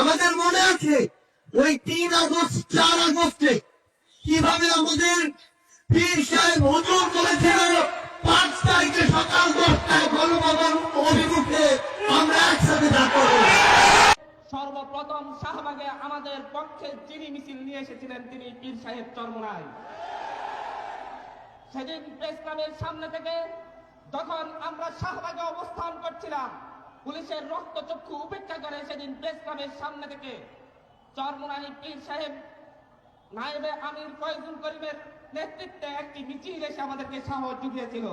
আমাদের মনে আছে ওই 3 আগস্ট 4 আগস্টে কিভাবে আমাদের পীর সাহেব হুজুর বলেছিল 5 তারিখে সকাল 10টায় গণভবন অভিমুখে আমরা একসাথে দেখা করব। সর্বপ্রথম শাহবাগে আমাদের পক্ষে যিনি মিছিল নিয়ে এসেছিলেন তিনি পীর সাহেব চরমনাই। সেদিন প্রেস ক্লাবের সামনে থেকে যখন আমরা শাহবাগে অবস্থান করছিলাম, পুলিশের রক্তচক্ষু উপেক্ষা করে সেদিন প্রেস ক্লাবের সামনে থেকে চরমনাই পীর সাহেব নায়েবে আমির ফয়জুল করিমের নেতৃত্বে একটি মিছিল এসে আমাদেরকে সাহস জুগিয়েছিল।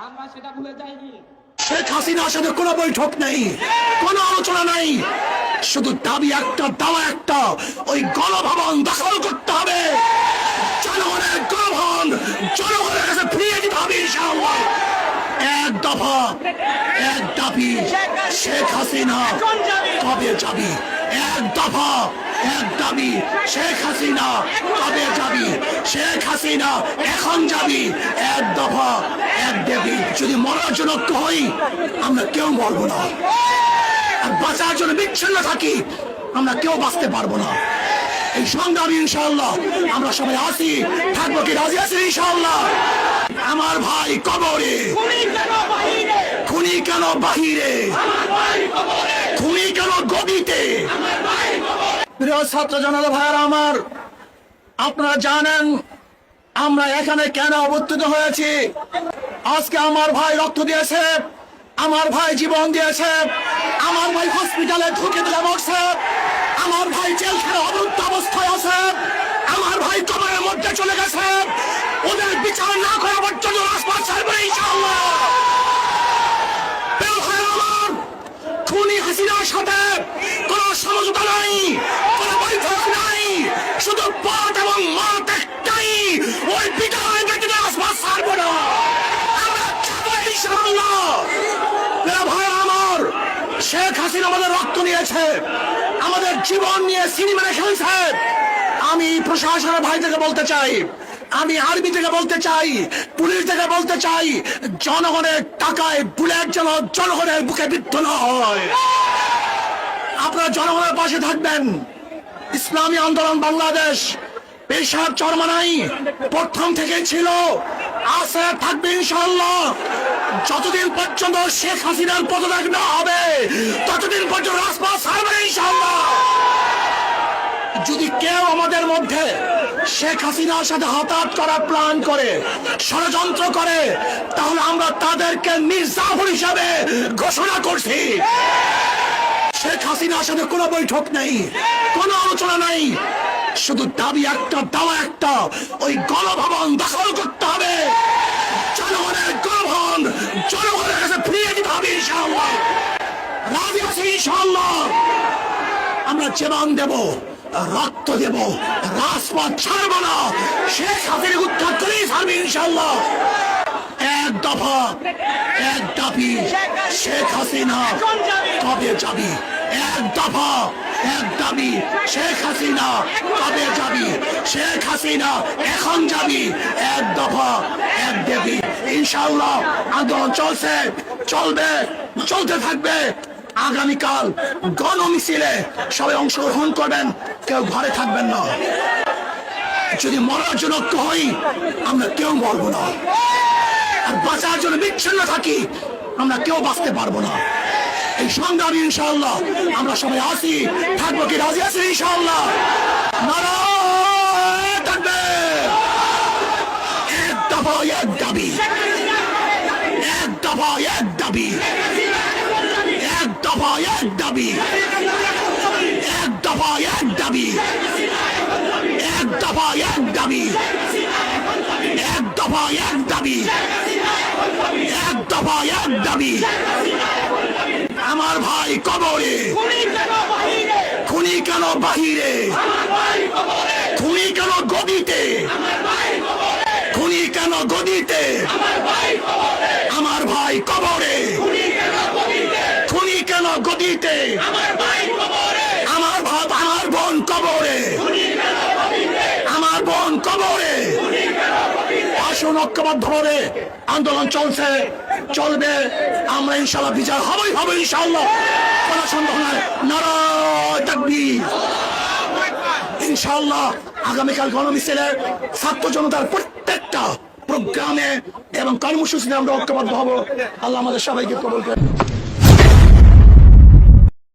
আমরা সেটা ভুলে যাইনি। শেখ হাসিনার সাথে কোনো বৈঠক নেই, কোনো আলোচনা নেই, শুধু দাবি একটা, দাওয়া একটা, ওই গণভবন দখল করতে হবে। জনগণের গণভবন জনগণের কাছে ফিরিয়ে দিতে হবে ইনশাআল্লাহ। এক দফা, এক দাবি, শেখ হাসিনা কবে যাবি? এক দফা, এক দাবি, শেখ হাসিনা কবে যাবি? শেখ হাসিনা এখন যাবি। এক দফা, এক দাবি। যদি মরার জন্য হই আমরা কেউ মরবো না, আর বাঁচার জন্য বিচ্ছিন্ন থাকি আমরা কেউ বাঁচতে পারবো না। এই সংগ্রামী ইনশাআল্লাহ আমরা সবাই আসি, থাকবো কি রাজি আছি ইনশাআল্লাহ। আমার ভাই কবরে, খুনি কেন বাহিরে, খুনি কেন গদিতে। প্রিয় ছাত্র জনতা ভাইয়েরা আমার, আপনারা জানেন আমরা এখানে কেন অবস্থিত হয়েছি। আজকে আমার ভাই রক্ত দিয়েছে, আমার ভাই জীবন দিয়েছে, আমার ভাই হসপিটালে ঢুকে দিলে মরছে, আমার ভাই জেলখানায় অবরুদ্ধ অবস্থায় আছে, আমার ভাই কবরের মধ্যে চলে গেছে। ওদের বিচার না করা পর্যন্ত রাজপথ ছাড়বে ইনশাআল্লাহ। আমার খুনি হাসিনার সাথে কোন সমঝোতা নাই, কোন বৈঠক নাই, শুধু পথ এবং মত একটাই, ওই বিদায় ব্যক্তিকে রাজপথ ছাড়বো না। আমরা খাবো ইনশাআল্লাহ। ভাই আমার, শেখ হাসিনা আমাদের রক্ত নিয়েছে, আমাদের জীবন নিয়ে সিনেমা খেলছে। আমি প্রশাসনের ভাই থেকে বলতে চাই, আমি আর্মি থেকে বলতে চাই, পুলিশ থেকে বলতে চাই, জনগণের টাকায় বুলেট যেন জনগণের বুকে বিদ্ধ না হয়। আপনারা জনগণের পাশে থাকবেন। ইসলামী আন্দোলন বাংলাদেশ পীর সাহেব চরমনাই প্রথম থেকে ছিল, আছে, থাকবে ইনশাআল্লাহ। যতদিন পর্যন্ত শেখ হাসিনার পদত্যাগ না হবে ততদিন পর্যন্ত রাজপথ ছাড়বে ইনশাআল্লাহ। যদি কেউ আমাদের মধ্যে শেখ হাসিনার সাথে হতাহত করার প্ল্যান করে, ষড়যন্ত্র করে, তাহলে আমরা তাদেরকে মির্জাফর হিসাবে ঘোষণা করছি। শেখ হাসিনার সাথে কোনো বৈঠক নেই, কোনো আলোচনা নেই, শুধু দাবি একটা, দাওয়া একটা, ওই গণভবন দখল করতে হবে। জনগণের গণভবন জনগণের কাছে ফিরিয়ে দিতে হবে ইনশাআল্লাহ। রাজি আছি ইনশাআল্লাহ। আমরা জীবন দেব, রক্ত দেব, রাজপথ ছাড়ব না। শেখ হাসিনা উদ্ধার করেই ছাড়বে ইনশাআল্লাহ। এক দফা, এক দাবি, শেখ হাসিনা কবে যাবি? এক দফা, এক দাবি, শেখ হাসিনা কবে যাবি? শেখ হাসিনা এখন যাবি। এক দফা, এক দাবি। ইনশাআল্লাহ আন্দোলন চলছে, চলবে, চলতে থাকবে। আগামীকাল গণ মিছিলে সবাই অংশগ্রহণ করবেন, কেউ ঘরে থাকবেন না। যদি মরার জন্য হই আমরা কেউ মরবো না, আর বাঁচার জন্য বিচ্ছিন্ন থাকি আমরা কেউ বাঁচতে পারবো না। এই সংগ্রামী ইনশাআল্লাহ আমরা সবাই আসি, থাকবো কি রাজি আছি ইনশাআল্লাহ। নারায়ে তাকবীর। এক দফা, এক দাবি, এক দফা, এক দাবি, এক দফা, এক দাবি, এক দফা, এক দাবি, এক দফা, এক দাবি, এক দফা, এক দাবি, এক দফা, এক দাবি। আমার ভাই কবরে, খুনি কেন বাহিরে, খুনি কেন গদিতে, খুনি কেন গদিতে। আমার ভাই কবরে, খুনি কেন গদিতে। আমার ভাই, আমার বোন কবরে, আমার বোন কবরে। আসুন ঐক্যবদ্ধভাবে আন্দোলন চলছে, চলবে। আমরা ইনশাআল্লাহ বিচার হবেই হবে ইনশাআল্লাহ, কোনো সন্দেহ নাই। নারায়ণ ইনশাআল্লাহ আগামীকাল গণমিছিলের ছাত্র জনতার প্রত্যেকটা প্রোগ্রামে এবং কর্মসূচিতে আমরা ঐক্যবদ্ধ হব। আল্লাহ আমাদের সবাইকে কবুল করেন।